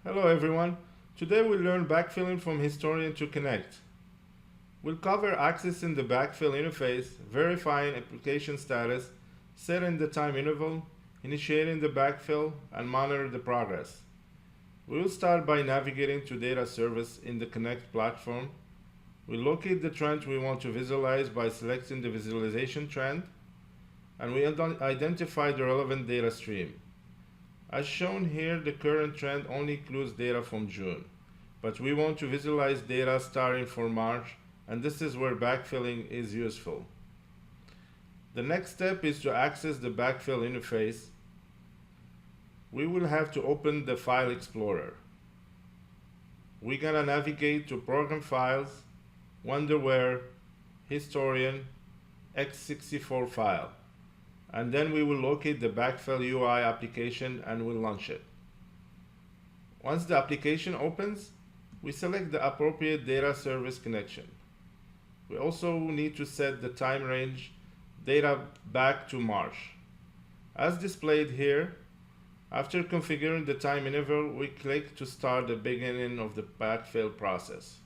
Hello everyone. Today we'll learn backfilling from Historian to Connect. We'll cover accessing the backfill interface, verifying application status, setting the time interval, initiating the backfill, and monitor the progress. We will start by navigating to data service in the Connect platform. We locate the trend we want to visualize by selecting the visualization trend, and we identify the relevant data stream. As shown here, the current trend only includes data from June, but we want to visualize data starting from March, and this is where backfilling is useful. The next step is to access the backfill interface. We will have to open the File Explorer. We're gonna navigate to Program Files, Wonderware, Historian, x64 file. And then we will locate the Backfill UI application and we'll launch it. Once the application opens, we select the appropriate data service connection. We also need to set the time range data back to March. As displayed here, after configuring the time interval, we click to start the beginning of the backfill process.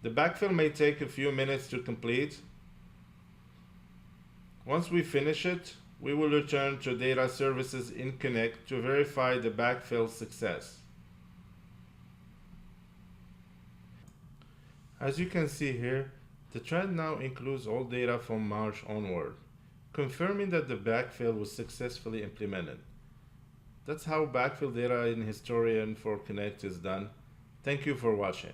The backfill may take a few minutes to complete. Once we finish it, we will return to Data Services in Connect to verify the backfill success. As you can see here, the trend now includes all data from March onward, confirming that the backfill was successfully implemented. That's how backfill data in Historian for Connect is done. Thank you for watching.